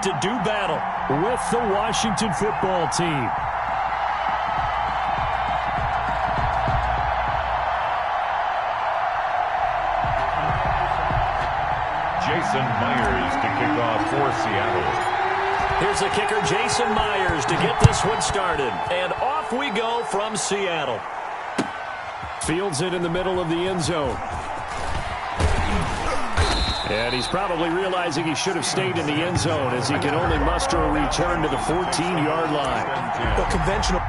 to do battle with the Washington football team. Jason Myers to kick off for Seattle. Here's the kicker, Jason Myers, to get this one started. And off we go from Seattle. Fields it in the middle of the end zone. And he's probably realizing he should have stayed in the end zone as he can only muster a return to the 14-yard line. But conventional.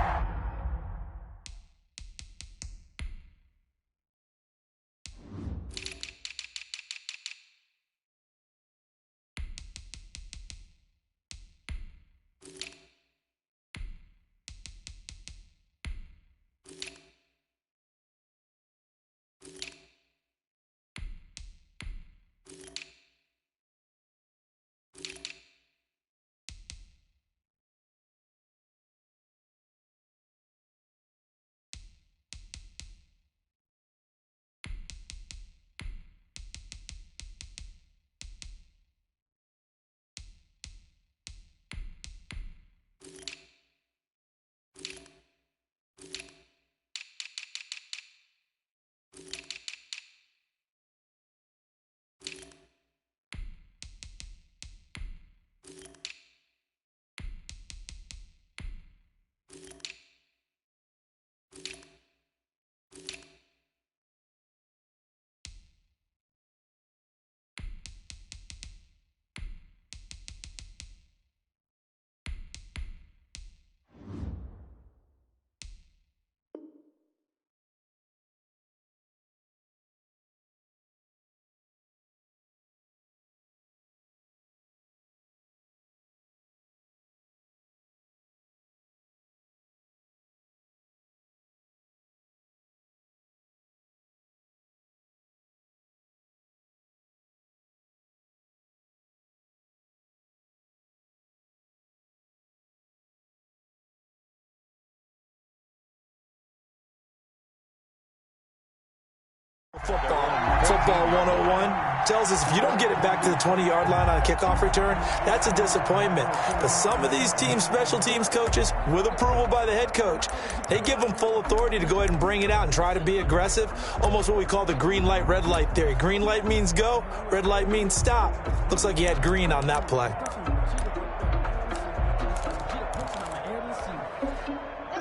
Football 101 tells us if you don't get it back to the 20-yard line on a kickoff return, that's a disappointment. But some of these teams, special teams coaches, with approval by the head coach, they give them full authority to go ahead and bring it out and try to be aggressive, almost what we call the green light, red light theory. Green light means go, red light means stop. Looks like you had green on that play.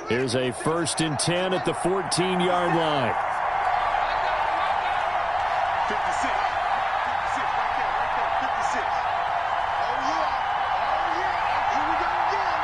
Here's a 1st and 10 at the 14-yard line. 56 right there, 56. Oh, yeah. Here we go again.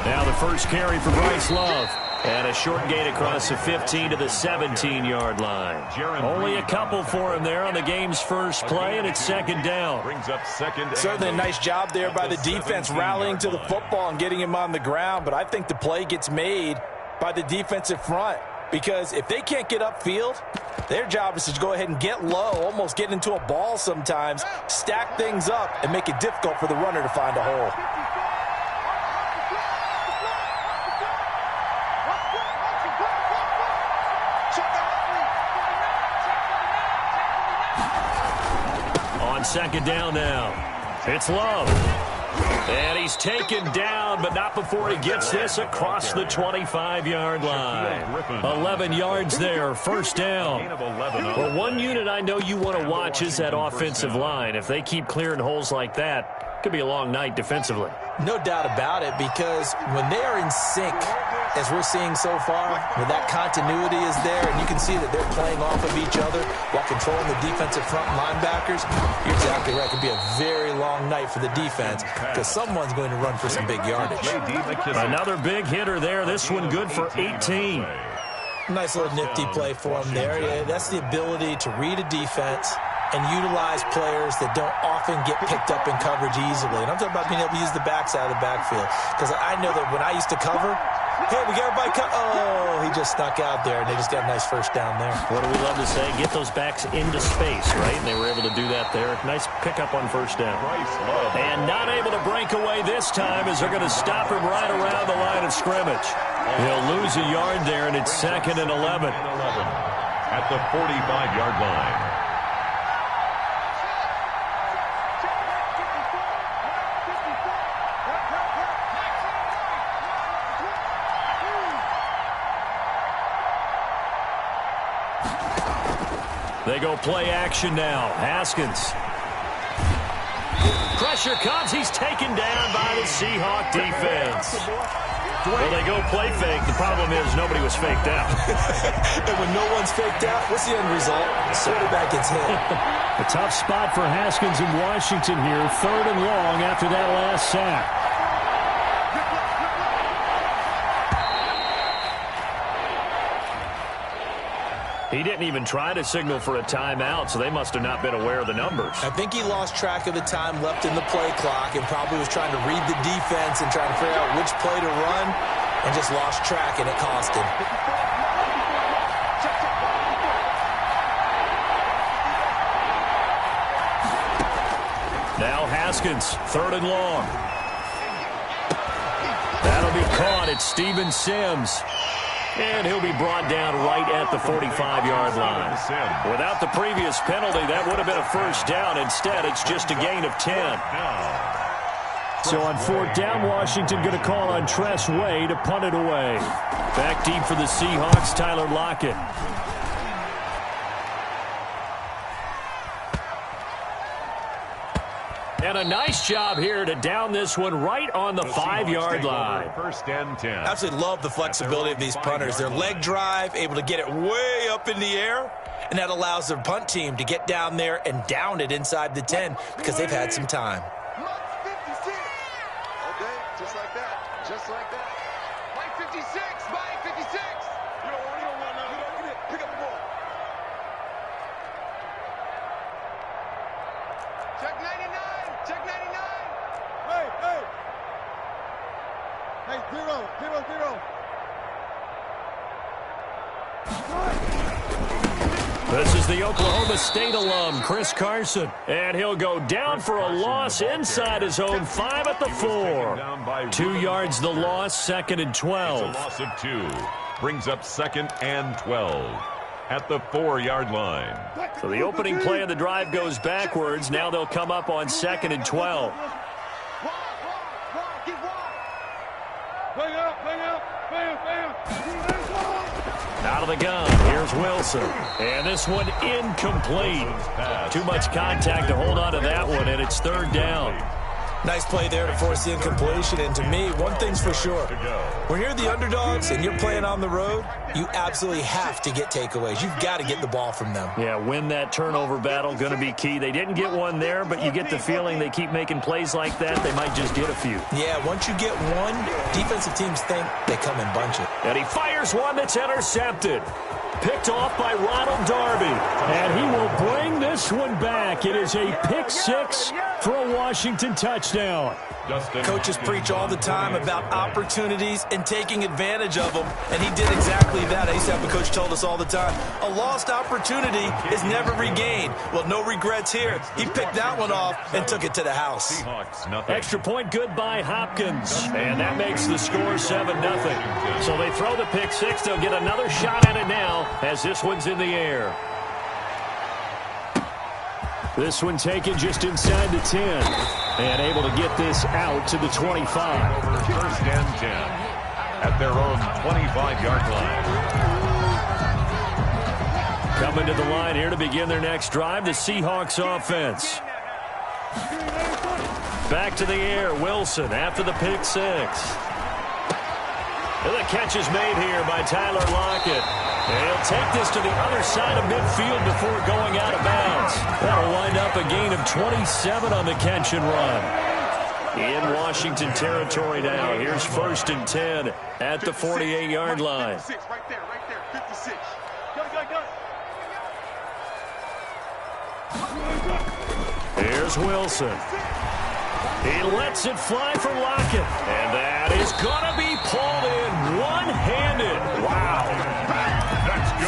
Now the first carry for Bryce Love. And a short gain across the 15 to the 17-yard line. Only a couple for him there on the game's first play, and it's 2nd down. Brings up 2nd. Certainly a nice job there by the defense rallying to the football and getting him on the ground. But I think the play gets made by the defensive front. Because if they can't get upfield, their job is to go ahead and get low, almost get into a ball sometimes, stack things up, and make it difficult for the runner to find a hole. On 2nd down now, it's Love. And he's taken down, but not before he gets this across the 25-yard line. 11 yards there, 1st down. Well, one unit I know you want to watch is that offensive line. If they keep clearing holes like that, it could be a long night defensively. No doubt about it, because when they are in sync, as we're seeing so far, when that continuity is there, and you can see that they're playing off of each other while controlling the defensive front linebackers, you're exactly right. It could be a very long night for the defense because someone's going to run for some big yardage. Another big hitter there. This one good for 18. Nice little nifty play for him there. Yeah, that's the ability to read a defense and utilize players that don't often get picked up in coverage easily. And I'm talking about being able to use the backside of the backfield. Because I know that when I used to cover, hey, we got everybody oh, he just snuck out there, and they just got a nice 1st down there. What do we love to say? Get those backs into space, right? And they were able to do that there. Nice pickup on 1st down. And not able to break away this time as they're going to stop him right around the line of scrimmage. He'll lose a yard there, and it's 2nd and 11. At the 45-yard line. They go play action now. Haskins. Pressure comes. He's taken down by the Seahawk defense. Well, they go play fake. The problem is nobody was faked out. And when no one's faked out, what's the end result? The quarterback gets hit. A tough spot for Haskins in Washington here. 3rd and long after that last sack. He didn't even try to signal for a timeout, so they must have not been aware of the numbers. I think he lost track of the time left in the play clock and probably was trying to read the defense and trying to figure out which play to run and just lost track, and it cost him. Now Haskins, 3rd and long. That'll be caught. It's Steven Sims. And he'll be brought down right at the 45-yard line. Without the previous penalty, that would have been a first down. Instead, it's just a gain of 10. So on 4th down, Washington going to call on Tress Way to punt it away. Back deep for the Seahawks, Tyler Lockett. And a nice job here to down this one right on the 5-yard line. 1st and 10. I absolutely love the flexibility of these punters. Their leg drive, able to get it way up in the air, and that allows their punt team to get down there and down it inside the 10 because they've had some time. Okay, just like that. Just like that. Mike 56, Mike 56. You don't want now. Get it. Pick up the ball. Check 99. Check 99. Hey, hey. Hey, 0, 0, 0. This is the Oklahoma State alum, Chris Carson. And he'll go down for a loss inside his own 5 at the 4. 2 yards the loss, 2nd and 12. It's a loss of 2. Brings up 2nd and 12 at the 4-yard line. So the opening play of the drive goes backwards. Now they'll come up on 2nd and 12. Out of the gun, here's Wilson. And this one incomplete. Too much contact to hold on to that one, and it's 3rd down. Nice play there to force the incompletion. And to me, one thing's for sure. When you're the underdogs and you're playing on the road, you absolutely have to get takeaways. You've got to get the ball from them. Yeah, win that turnover battle, going to be key. They didn't get one there, but you get the feeling they keep making plays like that, they might just get a few. Yeah, once you get one, defensive teams think they come in bunches. And he fires one that's intercepted. Picked off by Ronald Darby. And he will bring this one back. It is a pick 6 for a Washington touchdown. Coaches preach all the time about opportunities and taking advantage of them, and he did exactly that. I used to have a coach told us all the time, a lost opportunity is never regained. Well, no regrets here. He picked that one off and took it to the house. Extra point good by Hopkins, and that makes the score 7-0. So they throw the pick 6. They'll get another shot at it now as this one's in the air. This one taken just inside the 10. And able to get this out to the 25. 1st and 10 at their own 25-yard line. Coming to the line here to begin their next drive, the Seahawks offense. Back to the air, Wilson after the pick 6. And the catch is made here by Tyler Lockett. And he'll take this to the other side of midfield before going out of bounds. That'll wind up a gain of 27 on the catch and run. In Washington territory now. Here's 1st and 10 at the 48-yard line. Right there, 56. Go. Here's Wilson. He lets it fly for Lockett. And that is going to be pulled in one-handed. Wow.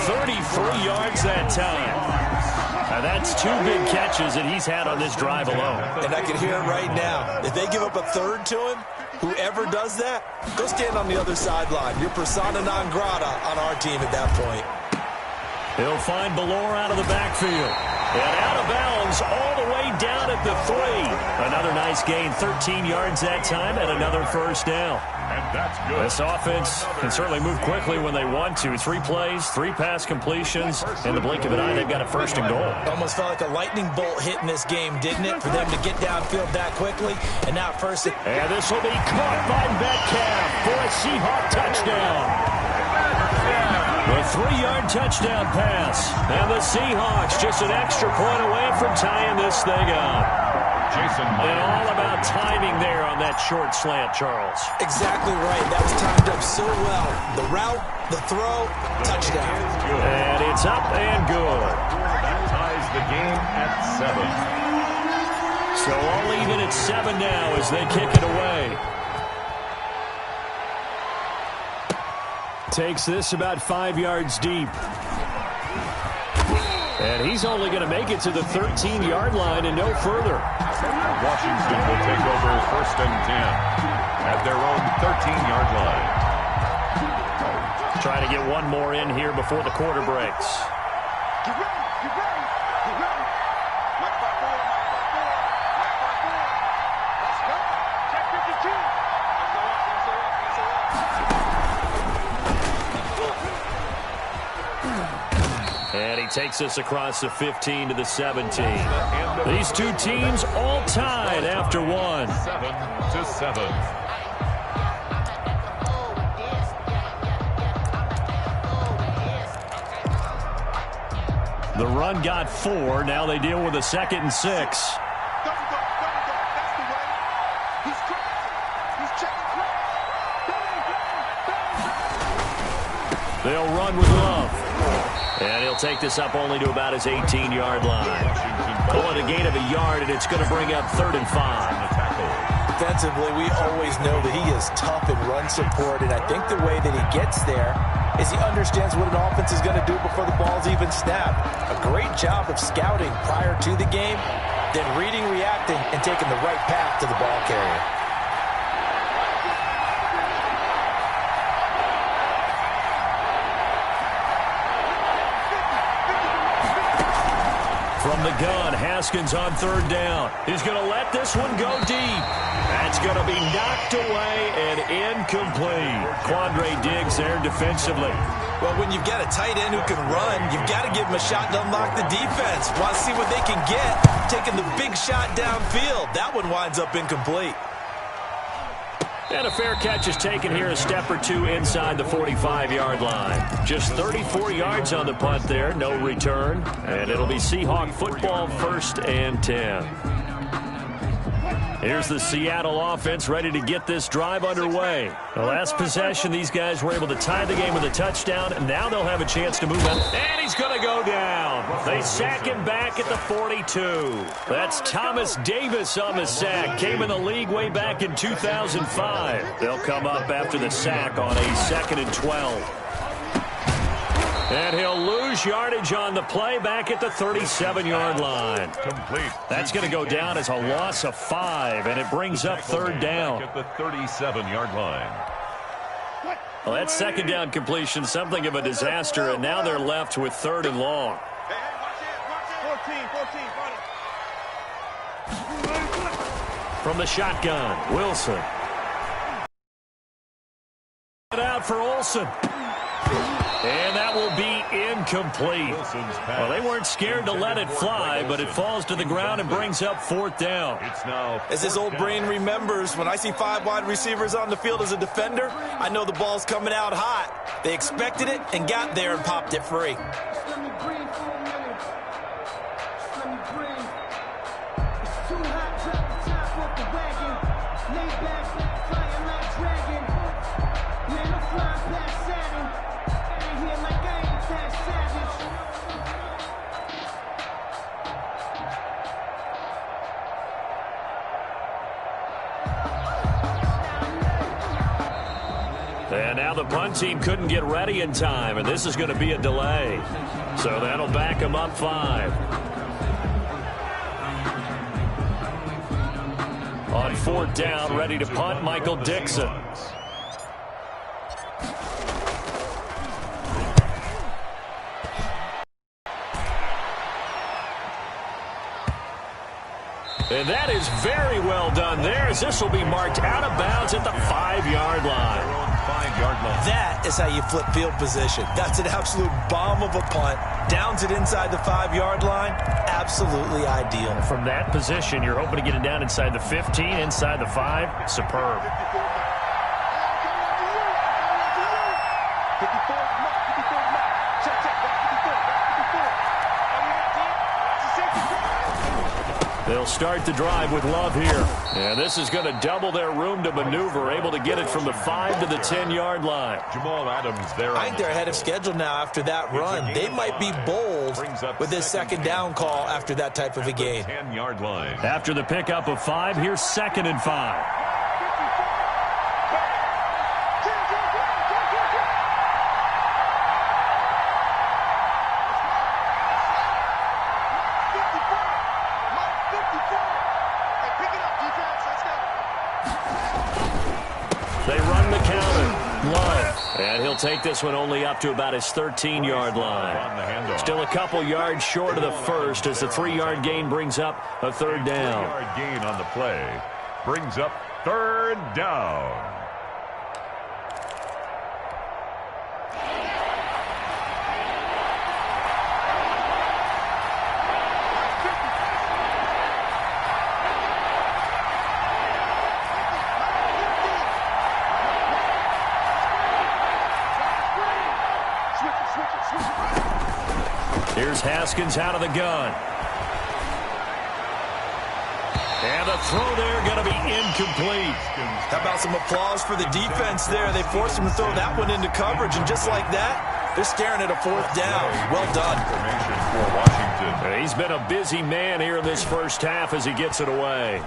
33 yards that time. Now that's 2 big catches that he's had on this drive alone. And I can hear it right now. If they give up a 3rd to him, whoever does that, go stand on the other sideline. You're persona non grata on our team at that point. He'll find Ballore out of the backfield. And out of bounds all the way down at the 3. Another nice gain, 13 yards that time, and another first down. And that's good. This offense can certainly move quickly when they want to. 3 plays, 3 pass completions. In the blink of an eye, they've got a first and goal. Almost felt like a lightning bolt hit in this game, didn't it? For them to get downfield that quickly. And now first. And this will be caught by Metcalf for a Seahawk touchdown. A 3-yard touchdown pass. And the Seahawks just an extra point away from tying this thing up. And all about timing there on that short slant, Charles. Exactly right. That was timed up so well. The route, the throw, touchdown. And it's up and good. That ties the game at 7. So all even at 7 now as they kick it away. Takes this about 5 yards deep. And he's only going to make it to the 13-yard line and no further. Washington will take over 1st and 10 at their own 13-yard line. Try to get one more in here before the quarter breaks. Get ready, get ready, get ready. Mike 5-4, Mike 5-4. Let's go. Check 52. And he takes us across the 15 to the 17. These two teams all tied after 1. 7-7. The run got 4. Now they deal with a 2nd and 6. That's the way. He's crazy. He's checking crazy. They'll run with Love. And he'll take this up only to about his 18-yard line. Call it a gain of a yard, and it's going to bring up 3rd and 5. Defensively, we always know that he is tough in run support, and I think the way that he gets there is he understands what an offense is going to do before the ball's even snapped. A great job of scouting prior to the game, then reading, reacting, and taking the right path to the ball carrier. From the gun, Haskins on 3rd down. He's going to let this one go deep. That's going to be knocked away and incomplete. Quandre Diggs there defensively. Well, when you've got a tight end who can run, you've got to give him a shot to unlock the defense. Want to see what they can get. Taking the big shot downfield. That one winds up incomplete. And a fair catch is taken here, a step or two inside the 45-yard line. Just 34 yards on the punt there, no return. And it'll be Seahawk football 1st and 10. Here's the Seattle offense ready to get this drive underway. The last possession, these guys were able to tie the game with a touchdown, and now they'll have a chance to move on. And he's going to go down. They sack him back at the 42. That's Thomas Davis on the sack. Came in the league way back in 2005. They'll come up after the sack on a 2nd and 12. And he'll lose yardage on the play back at the 37-yard line. Complete. That's going to go down as a loss of 5, and it brings up 3rd down. At the 37-yard line. Well, that 2nd down completion, something of a disaster, and now they're left with 3rd and long. Hey, watch it, 14. From the shotgun, Wilson. It out for Olsen. And that will be incomplete. Well, they weren't scared to let it fly, but it falls to the ground and brings up 4th down. It's now As his old brain remembers, when I see 5 wide receivers on the field as a defender, I know the ball's coming out hot. They expected it and got there and popped it free. And now the punt team couldn't get ready in time, and this is going to be a delay. So that'll back them up 5. On 4th down, ready to punt, Michael Dixon. And that is very well done there, as this will be marked out of bounds at the 5-yard line. 5-yard line. That is how you flip field position. That's an absolute bomb of a punt. Downs it inside the 5-yard line. Absolutely ideal. From that position, you're hoping to get it down inside the 15, inside the 5. Superb. 54, check, that's 54. They'll start the drive with Love here. And this is going to double their room to maneuver, able to get it from the 5 to the 10-yard line. Jamal Adams there. I think they're ahead of schedule now after that run. They might be bold with this second down call after that type of a game. 10-yard line. After the pickup of 5, here's 2nd and 5. They run the counter. Love. And he'll take this one only up to about his 13-yard line. Still a couple yards short of the first as the 3-yard gain brings up a 3rd down. 3-yard gain on the play brings up 3rd down. Here's Haskins out of the gun. And the throw there going to be incomplete. How about some applause for the defense there? They forced him to throw that one into coverage, and just like that, they're staring at a 4th down. Well done. For Washington. He's been a busy man here in this first half as he gets it away.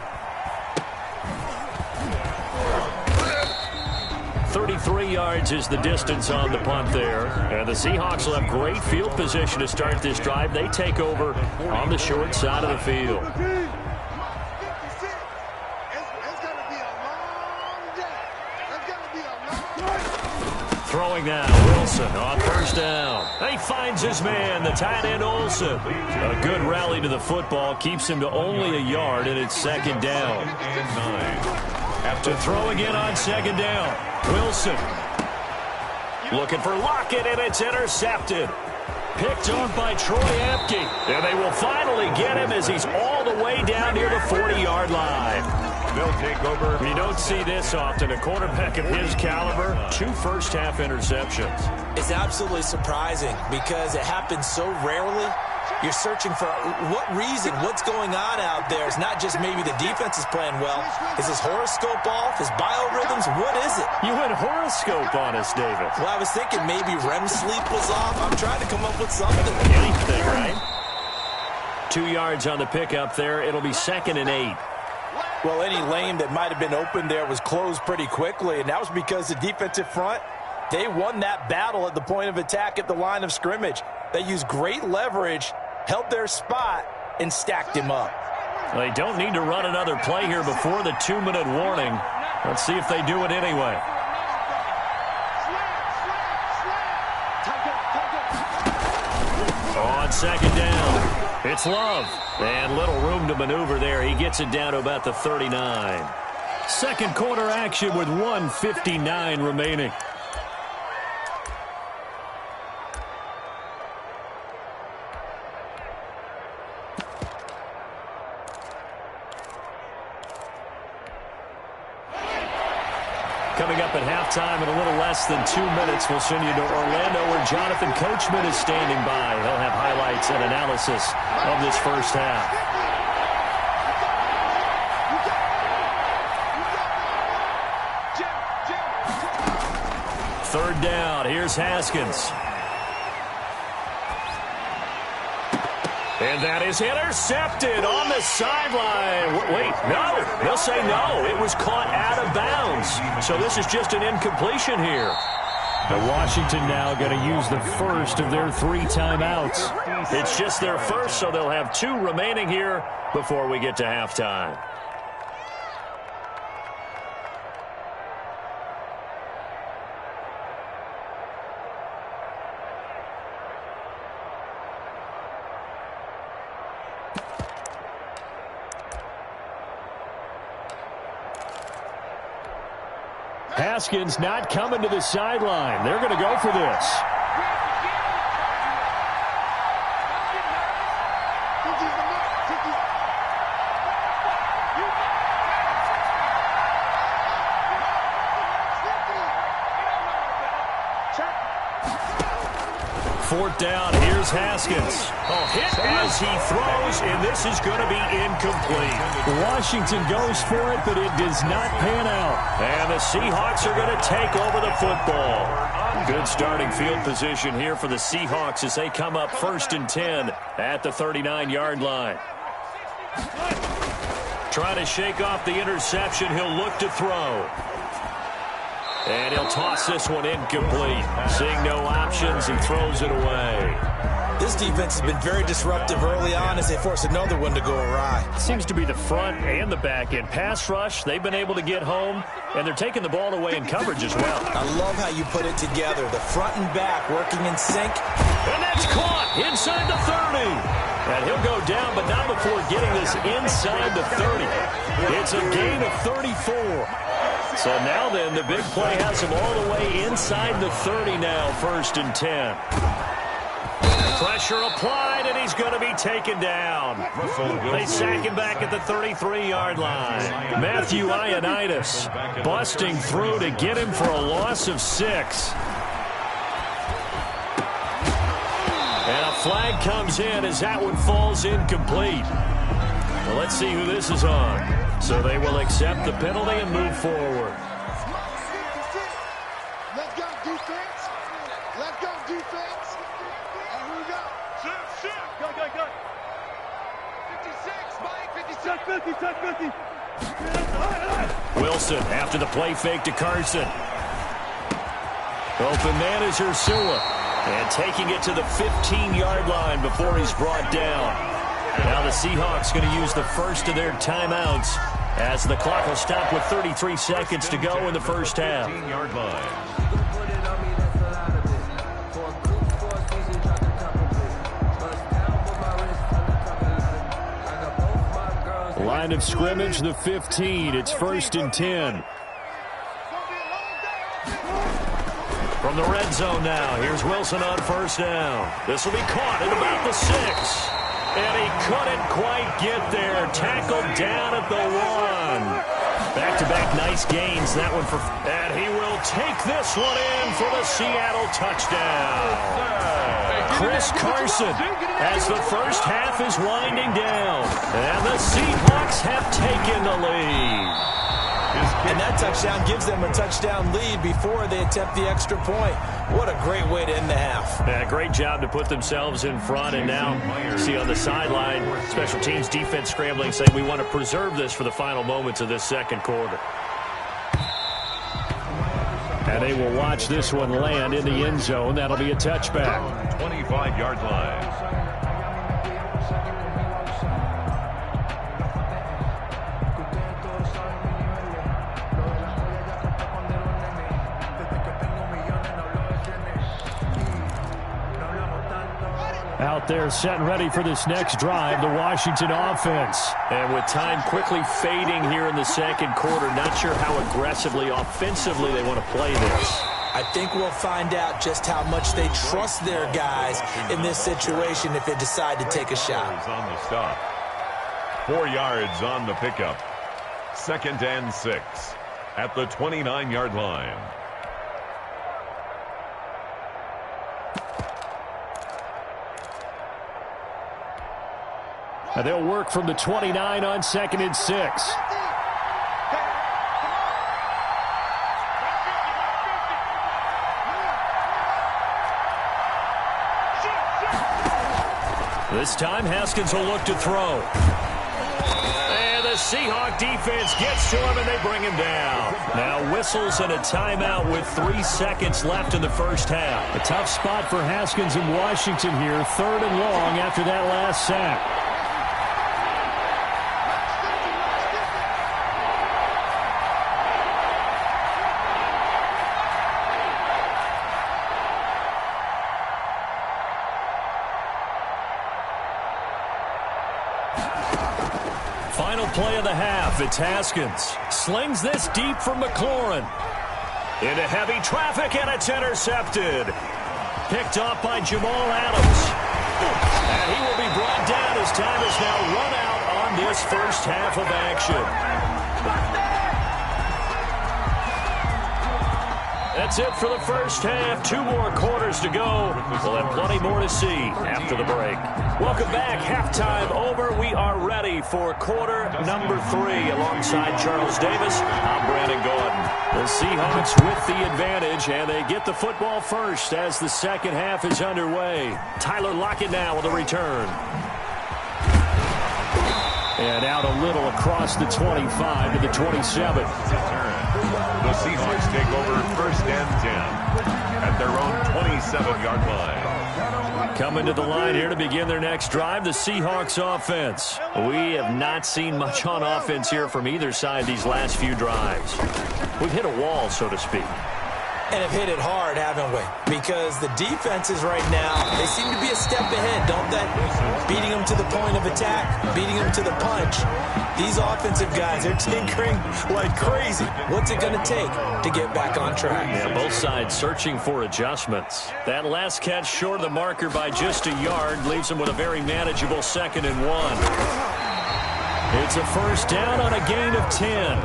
33 yards is the distance on the punt there. And the Seahawks will have great field position to start this drive. They take over on the short side of the field. Throwing now, Wilson on 1st down. He finds his man, the tight end Olsen. A good rally to the football keeps him to only a yard, and it's 2nd down. To throw again on 2nd down. Wilson looking for Lockett, and it's intercepted. Picked off by Troy Apke. And they will finally get him as he's all the way down near the 40-yard line. They'll take over. You don't see this often. A quarterback of his caliber, 2 first-half interceptions. It's absolutely surprising because it happens so rarely. You're searching for what reason, what's going on out there. It's not just maybe the defense is playing well. Is his horoscope off? His biorhythms? What is it? You went horoscope on us, David. Well, I was thinking maybe REM sleep was off. I'm trying to come up with something. Anything, right? 2 yards on the pickup there. It'll be 2nd and 8. Well, any lane that might have been open there was closed pretty quickly, and that was because the defensive front, they won that battle at the point of attack at the line of scrimmage. They used great leverage, held their spot, and stacked him up. They don't need to run another play here before the 2-minute warning. Let's see if they do it anyway. On 2nd down, it's Love. And little room to maneuver there. He gets it down to about the 39. Second quarter action with 1:59 remaining. Coming up at halftime in a little less than 2 minutes, we'll send you to Orlando where Jonathan Coachman is standing by. He'll have highlights and analysis of this first half. Third down, here's Haskins. And that is intercepted on the sideline. Wait, no. They'll say no. It was caught out of bounds. So this is just an incompletion here. And Washington now going to use the first of their 3 timeouts. It's just their first, so they'll have 2 remaining here before we get to halftime. Haskins not coming to the sideline. They're going to go for this. Fourth down, here's Haskins. Hit as he throws, and this is going to be incomplete. Washington goes for it, but it does not pan out. And the Seahawks are going to take over the football. Good starting field position here for the Seahawks as they come up 1st and 10 at the 39-yard line. Trying to shake off the interception, he'll look to throw. And he'll toss this one incomplete. Seeing no options, he throws it away. This defense has been very disruptive early on as they force another one to go awry. Seems to be the front and the back end. Pass rush, they've been able to get home, and they're taking the ball away in coverage as well. I love how you put it together. The front and back working in sync. And that's caught inside the 30. And he'll go down, but not before getting this inside the 30. It's a gain of 34. So now then, the big play has him all the way inside the 30 now, 1st and 10. Pressure applied, and he's going to be taken down. They sack him back at the 33-yard line. Matthew Ioannidis busting through to get him for a loss of 6. And a flag comes in as that one falls incomplete. Well, let's see who this is on. So they will accept the penalty and move forward. Let's go, defense. Let's go, defense. And here we go. Shoot. Go. 56, Mike. 56. 50. Wilson after the play fake to Carson. Open man is Ursula. And taking it to the 15-yard line before he's brought down. Now the Seahawks going to use the first of their timeouts as the clock will stop with 33 seconds to go in the first half. 15-yard line. Line of scrimmage, the 15. It's 1st and 10. From the red zone now, here's Wilson on 1st down. This will be caught at about the 6. And he couldn't quite get there. Tackled down at the 1. Back-to-back nice gains. That one for... And he will take this one in for the Seattle touchdown. Chris Carson as the first half is winding down. And the Seahawks have taken the lead. And that touchdown gives them a touchdown lead before they attempt the extra point. What a great way to end the half. Yeah, great job to put themselves in front. And now, see on the sideline, special teams defense scrambling, saying we want to preserve this for the final moments of this second quarter. And they will watch this one land in the end zone. That'll be a touchback. 25-yard line. Out there set and ready for this next drive, the Washington offense. And with time quickly fading here in the second quarter, not sure how aggressively, offensively they want to play this. I think we'll find out just how much they trust their guys in this situation if they decide to take a shot. On the stop. 4 yards on the pickup. 2nd and 6 at the 29-yard line. And they'll work from the 29 on 2nd and 6. This time, Haskins will look to throw. And the Seahawk defense gets to him, and they bring him down. Now whistles and a timeout with 3 seconds left in the first half. A tough spot for Haskins in Washington here. 3rd and long after that last sack. Final play of the half. It's Haskins. Slings this deep from McLaurin. Into heavy traffic, and it's intercepted. Picked off by Jamal Adams. And he will be brought down as time is now run out on this first half of action. That's it for the first half. 2 more quarters to go. We'll have plenty more to see after the break. Welcome back. Halftime over. We are ready for quarter number 3. Alongside Charles Davis, I'm Brandon Gordon. The Seahawks with the advantage, and they get the football first as the second half is underway. Tyler Lockett now with a return. And out a little across the 25 to the 27. The Seahawks take over first and 10 at their own 27-yard line. Coming to the line here to begin their next drive, the Seahawks offense. We have not seen much on offense here from either side these last few drives. We've hit a wall, so to speak. And have hit it hard, haven't we? Because the defenses right now, they seem to be a step ahead, don't they? Beating them to the point of attack, beating them to the punch. These offensive guys, they're tinkering like crazy. What's it going to take to get back on track? Yeah, both sides searching for adjustments. That last catch short of the marker by just a yard leaves them with a very manageable 2nd and 1. It's a first down on a gain of 10.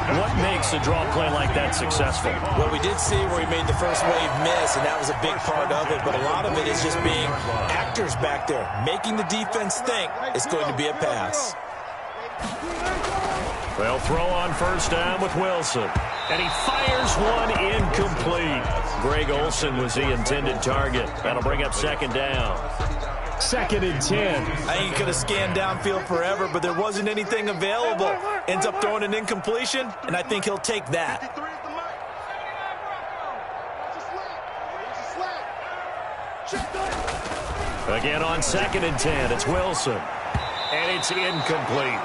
What makes a draw play like that successful? Well, we did see where he made the first wave miss, and that was a big part of it. But a lot of it is just being actors back there, making the defense think it's going to be a pass. They'll throw on first down with Wilson. And he fires one incomplete. Greg Olsen was the intended target. That'll bring up 2nd down. 2nd and 10. I think he could have scanned downfield forever, but there wasn't anything available. Ends up throwing an incompletion, and I think he'll take that. Again on 2nd and 10, it's Wilson. And it's incomplete.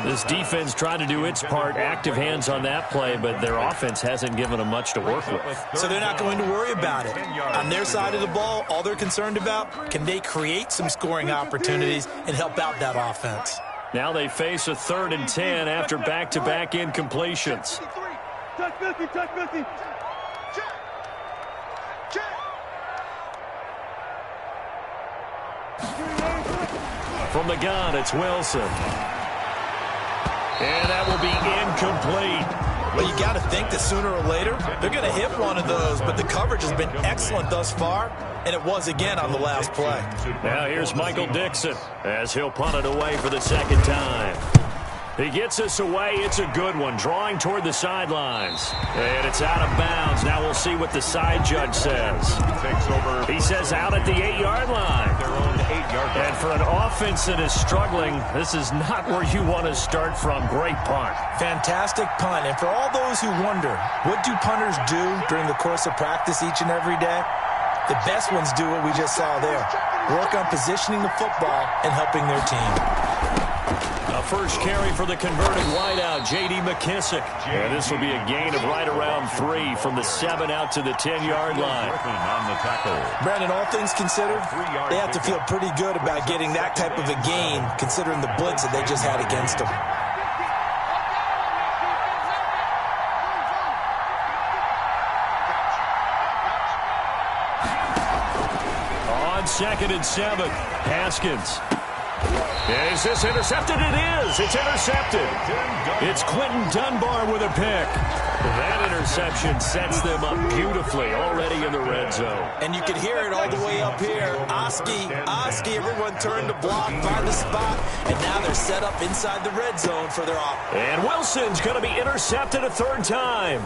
This defense tried to do its part, active hands on that play, but their offense hasn't given them much to work with. So they're not going to worry about it. On their side of the ball, all they're concerned about, can they create some scoring opportunities and help out that offense? Now they face a 3rd and 10 after back-to-back incompletions. From the gun, it's Wilson. And that will be incomplete. Well, you got to think that sooner or later, they're going to hit one of those, but the coverage has been excellent thus far, and it was again on the last play. Now here's Michael Dixon as he'll punt it away for the 2nd time. He gets us away. It's a good one, drawing toward the sidelines. And it's out of bounds. Now we'll see what the side judge says. He says out at the 8-yard line. And for an offense that is struggling, this is not where you want to start from. Great punt. Fantastic punt. And for all those who wonder, what do punters do during the course of practice each and every day? The best ones do what we just saw there. Work on positioning the football and helping their team. A first carry for the converted wideout, J.D. McKissick. And this will be a gain of right around 3 from the 7 out to the 10-yard line. On the tackle. Brandon, all things considered, they have to feel pretty good about getting that type of a gain, considering the blitz that they just had against them. On 2nd and 7, Haskins. Is this intercepted? It is. It's intercepted. It's Quentin Dunbar with a pick. That interception sets them up beautifully already in the red zone. And you can hear it all the way up here. Oski, everyone turned to block, find the spot, and now they're set up inside the red zone for their offense. And Wilson's going to be intercepted a 3rd time.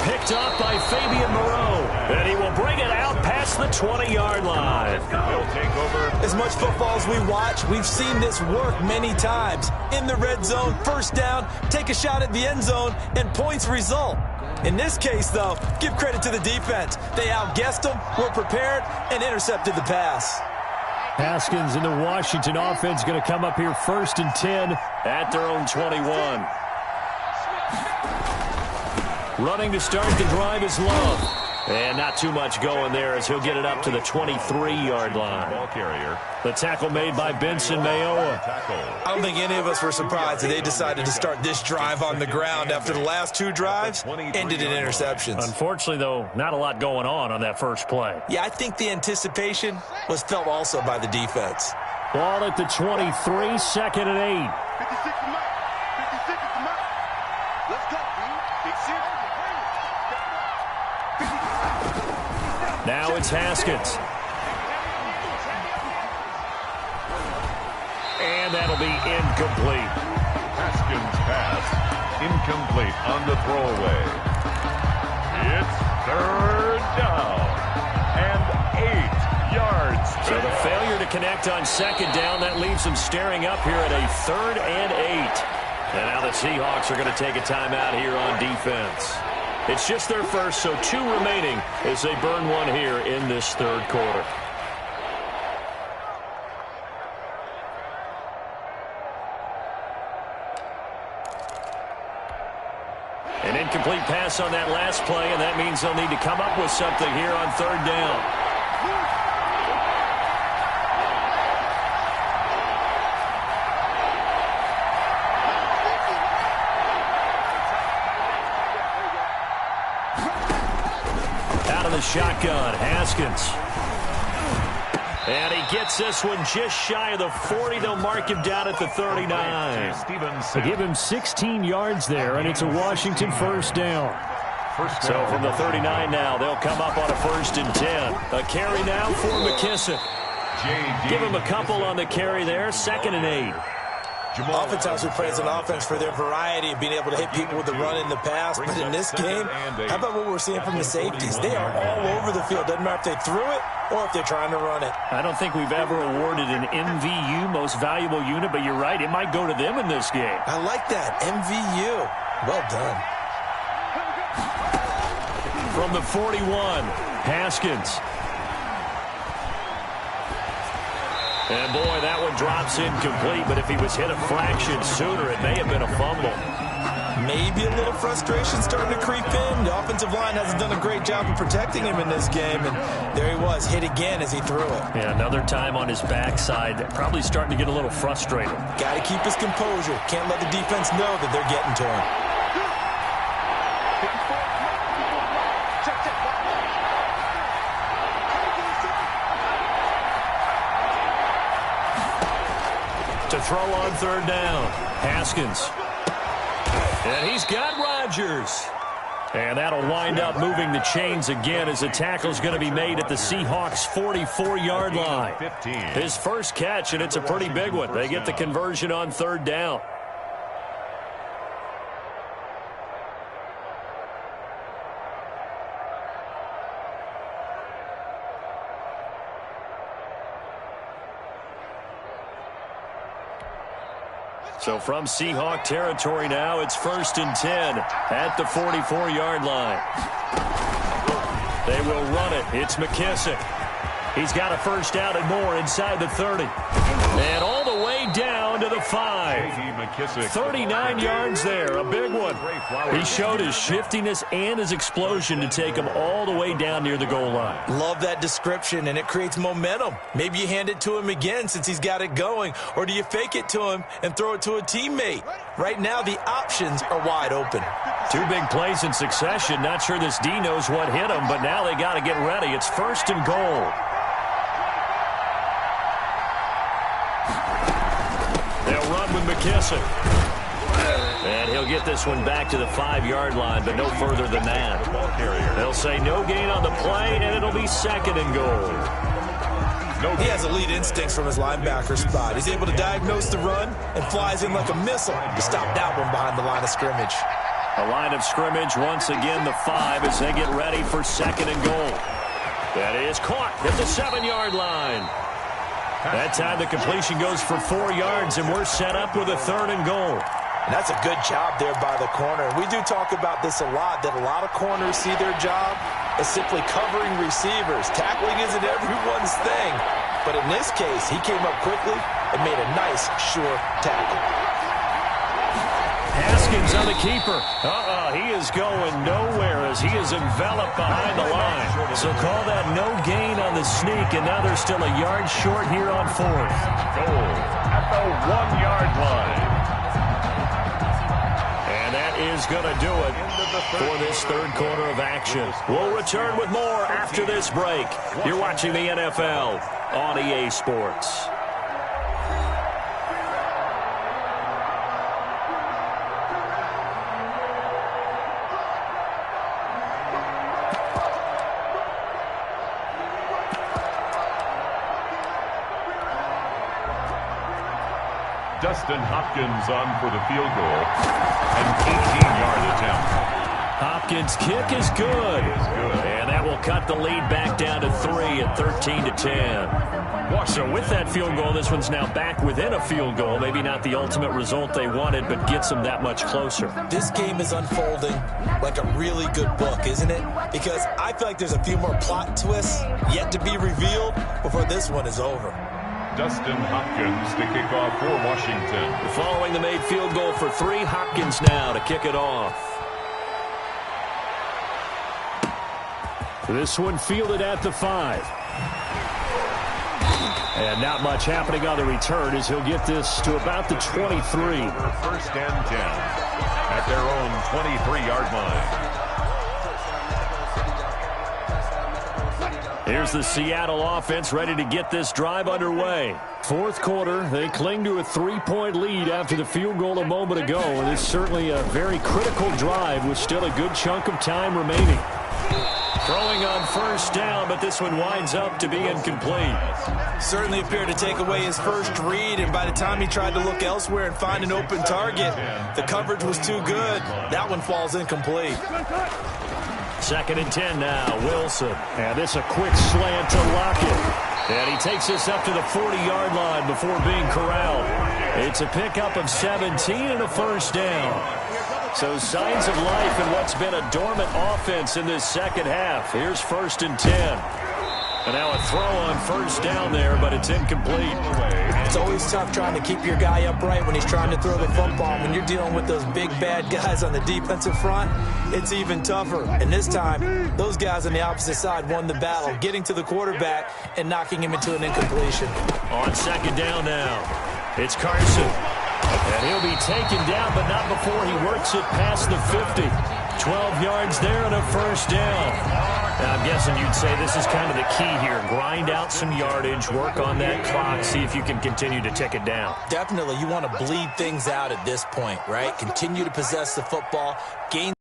Picked up by Fabian Moreau. And he will bring it out past the 20-yard line. He'll take over. As much football as we watch, we've seen this work many times. In the red zone, first down, take a shot at the end zone, and points result. In this case, though, give credit to the defense. They outguessed them, were prepared, and intercepted the pass. Haskins and the Washington offense going to come up here 1st and 10 at their own 21. Running to start the drive is Love. And not too much going there as he'll get it up to the 23-yard line. Ball carrier. The tackle made by Benson Mayowa. I don't think any of us were surprised that they decided to start this drive on the ground after the last two drives ended in interceptions. Unfortunately, though, not a lot going on that first play. Yeah, I think the anticipation was felt also by the defense. Ball at the 23, 2nd and 8. 56 is mine. 56 is mine. Let's go, dude. Big shit. Now it's Haskins. And that'll be incomplete. Haskins pass. Incomplete on the throwaway. It's 3rd down. And 8 yards. So the failure to connect on 2nd down, that leaves them staring up here at a 3rd and 8. And now the Seahawks are going to take a timeout here on defense. It's just their first, so 2 remaining as they burn one here in this 3rd quarter. An incomplete pass on that last play, and that means they'll need to come up with something here on 3rd down. Shotgun, Haskins. And he gets this one just shy of the 40. They'll mark him down at the 39. They give him 16 yards there, and it's a Washington 1st down. So from the 39 now, they'll come up on a 1st and 10. A carry now for McKissick. Give him a couple on the carry there, 2nd and 8. Oftentimes we praise an offense for their variety of being able to hit people with the run in the pass, but in this game, how about what we're seeing from the safeties? They are all over the field. Doesn't matter if they threw it or if they're trying to run it. I don't think we've ever awarded an MVU, most valuable unit, but you're right, it might go to them in this game. I like that, MVU. Well done. From the 41, Haskins. And, boy, that one drops incomplete, but if he was hit a fraction sooner, it may have been a fumble. Maybe a little frustration starting to creep in. The offensive line hasn't done a great job of protecting him in this game, and there he was, hit again as he threw it. Yeah, another time on his backside, probably starting to get a little frustrated. Got to keep his composure. Can't let the defense know that they're getting to him. To throw on 3rd down, Haskins. And he's got Rodgers. And that'll wind up moving the chains again as the tackle's going to be made at the Seahawks' 44-yard line. His first catch, and it's a pretty big one. They get the conversion on 3rd down. So from Seahawk territory now, it's 1st and 10 at the 44-yard line. They will run it. It's McKissick. He's got a 1st down and more inside the 30. And all the way down to the 5. 39 yards there, a big one. He showed his shiftiness and his explosion to take him all the way down near the goal line. Love that description, and it creates momentum. Maybe you hand it to him again since he's got it going, or do you fake it to him and throw it to a teammate? Right now, the options are wide open. 2 big plays in succession. Not sure this D knows what hit him, but now they got to get ready. It's 1st and goal. They'll run with McKissick. And he'll get this one back to the 5-yard line, but no further than that. They'll say no gain on the play, and it'll be 2nd and goal. He has elite instincts from his linebacker spot. He's able to diagnose the run and flies in like a missile to stop that one behind the line of scrimmage. A line of scrimmage, once again the 5 as they get ready for 2nd and goal. That is caught at the 7-yard line. That time the completion goes for 4 yards, and we're set up with a 3rd and goal. And that's a good job there by the corner. And we do talk about this a lot, that a lot of corners see their job as simply covering receivers. Tackling isn't everyone's thing. But in this case, he came up quickly and made a nice, sure tackle. Haskins on the keeper. He is going nowhere as he is enveloped behind the line. So call that no gain on the sneak, and now they're still a yard short here on fourth. Goal at the 1-yard line. And that is going to do it for this third quarter of action. We'll return with more after this break. You're watching the NFL on EA Sports. Dustin Hopkins on for the field goal. An 18-yard attempt. Hopkins' kick is good. And that will cut the lead back down to 3 at 13-10. So with that field goal, this one's now back within a field goal. Maybe not the ultimate result they wanted, but gets them that much closer. This game is unfolding like a really good book, isn't it? Because I feel like there's a few more plot twists yet to be revealed before this one is over. Dustin Hopkins to kick off for Washington. Following the made field goal for 3, Hopkins now to kick it off. This one fielded at the 5. And not much happening on the return as he'll get this to about the 23. First and 10 at their own 23-yard line. Here's the Seattle offense ready to get this drive underway. Fourth quarter, they cling to a 3-point lead after the field goal a moment ago. And it's certainly a very critical drive with still a good chunk of time remaining. Throwing on first down, but this one winds up to be incomplete. Certainly appeared to take away his first read, and by the time he tried to look elsewhere and find an open target, the coverage was too good. That one falls incomplete. Second and 10 now, Wilson. And this a quick slant to Lockett. And he takes this up to the 40-yard line before being corralled. It's a pickup of 17 and a first down. So signs of life in what's been a dormant offense in this second half. Here's first and 10. And now a throw on first down there, but it's incomplete. It's always tough trying to keep your guy upright when he's trying to throw the football. When you're dealing with those big, bad guys on the defensive front, it's even tougher. And this time, those guys on the opposite side won the battle, getting to the quarterback and knocking him into an incompletion. On second down now, it's Carson. And he'll be taken down, but not before he works it past the 50. 12 yards there and a first down. Now, I'm guessing you'd say this is kind of the key here. Grind out some yardage, work on that clock, see if you can continue to tick it down. Definitely, you want to bleed things out at this point, right? Continue to possess the football, gain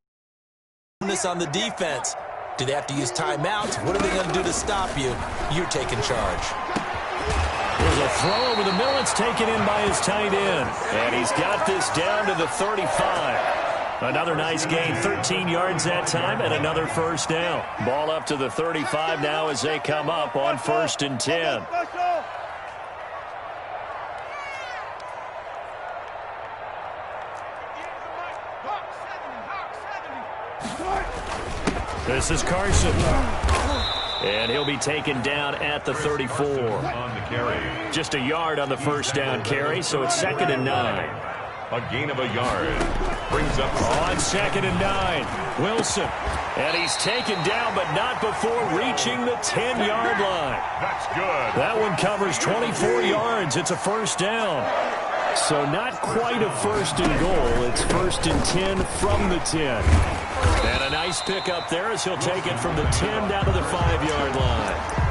this on the defense. Do they have to use timeouts? What are they going to do to stop you? You're taking charge. There's a throw over the middle. It's taken in by his tight end. And he's got this down to the 35. Another nice gain, 13 yards that time, and another first down. Ball up to the 35 now as they come up on first and 10. This is Carson. And he'll be taken down at the 34. On the carry. Just a yard on the first down carry, so it's second and 9. A gain of a yard. Brings up on second and 9. Wilson. And he's taken down, but not before reaching the 10-yard line. That's good. That one covers 24 yards. It's a first down. So not quite a first and goal. It's first and 10 from the 10. And a nice pickup there as he'll take it from the 10 down to the 5-yard line.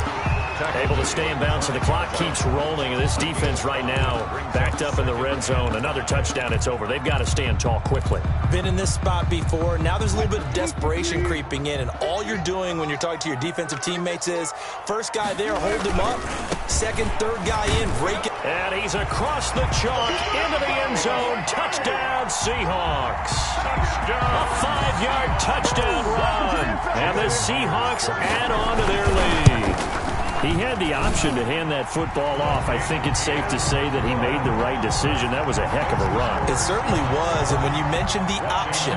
Able to stay in bounds, and the clock keeps rolling. And this defense right now backed up in the red zone. Another touchdown, it's over. They've got to stand tall quickly. Been in this spot before. Now there's a little bit of desperation creeping in. And all you're doing when you're talking to your defensive teammates is, first guy there, hold him up. Second, third guy in, break it. And he's across the chalk into the end zone. Touchdown, Seahawks. Touchdown. A 5-yard touchdown run. And the Seahawks add on to their lead. He had the option to hand that football off. I think it's safe to say that he made the right decision. That was a heck of a run. It certainly was. And when you mentioned the option,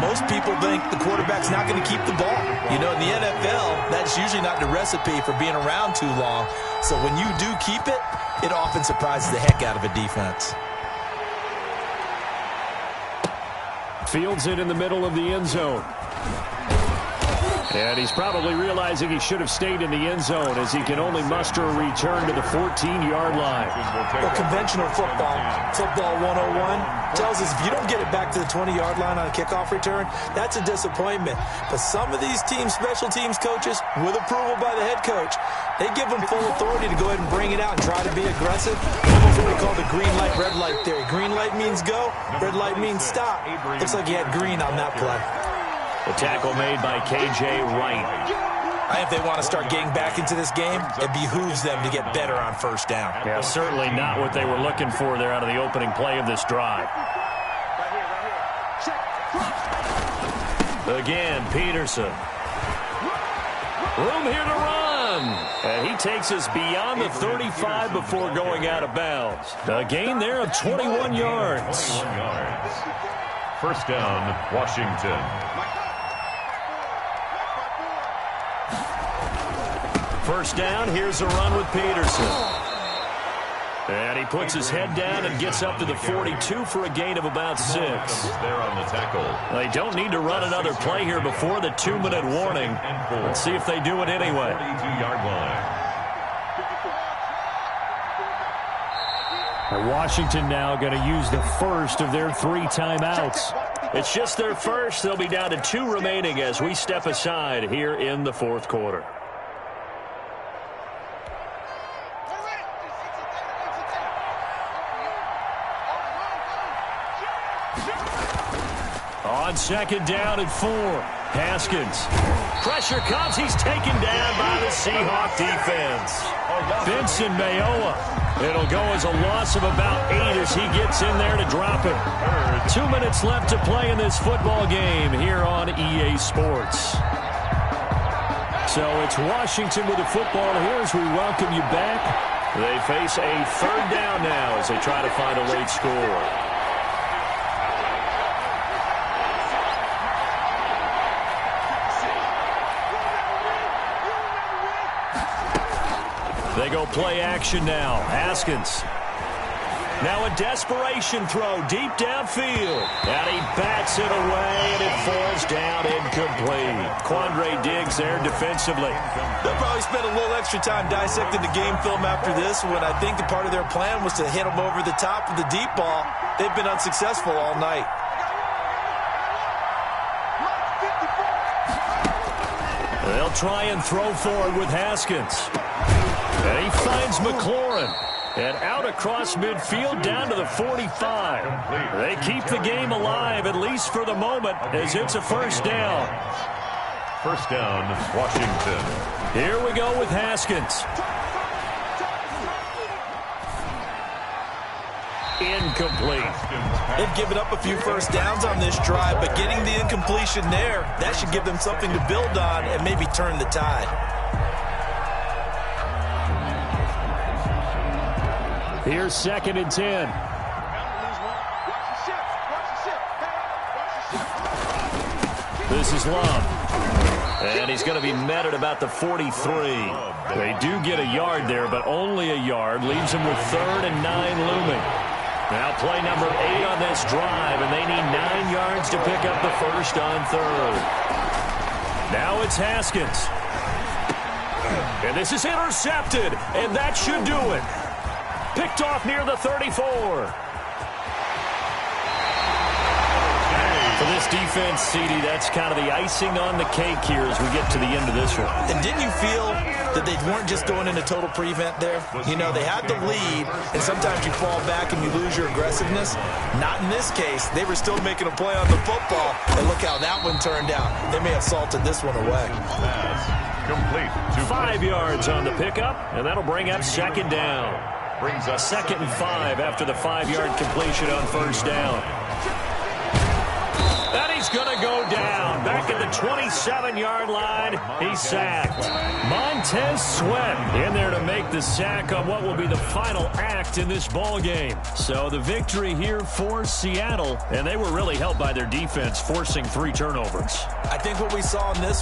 most people think the quarterback's not going to keep the ball. You know, in the NFL, that's usually not the recipe for being around too long. So when you do keep it, it often surprises the heck out of a defense. Fields it in the middle of the end zone. And he's probably realizing he should have stayed in the end zone as he can only muster a return to the 14-yard line. Well, conventional football 101, tells us if you don't get it back to the 20-yard line on a kickoff return, that's a disappointment. But some of these special teams coaches, with approval by the head coach, they give them full authority to go ahead and bring it out and try to be aggressive. Almost what we call the green light, red light theory. Green light means go, red light means stop. Looks like he had green on that play. The tackle made by K.J. Wright. If they want to start getting back into this game, it behooves them to get better on first down. Yeah, certainly not what they were looking for there out of the opening play of this drive. Again, Peterson. Room here to run. And he takes us beyond the 35 before going out of bounds. A gain there of 21 yards. First down, Washington. First down, here's a run with Peterson. And he puts his head down and gets up to the 42 for a gain of about 6. There on the tackle. They don't need to run another play here before the 2-minute warning. Let's see if they do it anyway. 42-yard line. Washington now going to use the first of their 3 timeouts. It's just their first. They'll be down to 2 remaining as we step aside here in the 4th quarter. On second down and 4, Haskins. Pressure comes. He's taken down by the Seahawk defense. Benson Mayowa. It'll go as a loss of about 8 as he gets in there to drop it. 2 minutes left to play in this football game here on EA Sports. So it's Washington with the football here as we welcome you back. They face a 3rd down now as they try to find a late score. They go play action now. Haskins. Now a desperation throw deep downfield. And he bats it away, and it falls down incomplete. Quandre Diggs there defensively. They'll probably spend a little extra time dissecting the game film after this when I think the part of their plan was to hit them over the top of the deep ball. They've been unsuccessful all night. They'll try and throw forward with Haskins. And he finds McLaurin. And out across midfield down to the 45. They keep the game alive, at least for the moment, as it's a first down. First down, Washington. Here we go with Haskins. Incomplete. They've given up a few first downs on this drive, but getting the incompletion there, that should give them something to build on and maybe turn the tide. Here's 2nd and 10. This is Love. And he's going to be met at about the 43. They do get a yard there, but only a yard. Leaves them with 3rd and 9 looming. Now play number 8 on this drive, and they need 9 yards to pick up the first on 3rd. Now it's Haskins. And this is intercepted, and that should do it. Picked off near the 34. For this defense, CD, that's kind of the icing on the cake here as we get to the end of this one. And didn't you feel that they weren't just going into total prevent there? You know, they had the lead, and sometimes you fall back and you lose your aggressiveness. Not in this case. They were still making a play on the football, and look how that one turned out. They may have salted this one away. Complete. 5 yards on the pickup, and that'll bring up 2nd down. Brings us 2nd and 5 after the 5-yard completion on first down. And he's going to go down. Back at the 27-yard line, he's sacked. Montez Sweat in there to make the sack on what will be the final act in this ball game. So the victory here for Seattle, and they were really helped by their defense forcing 3 turnovers. I think what we saw in this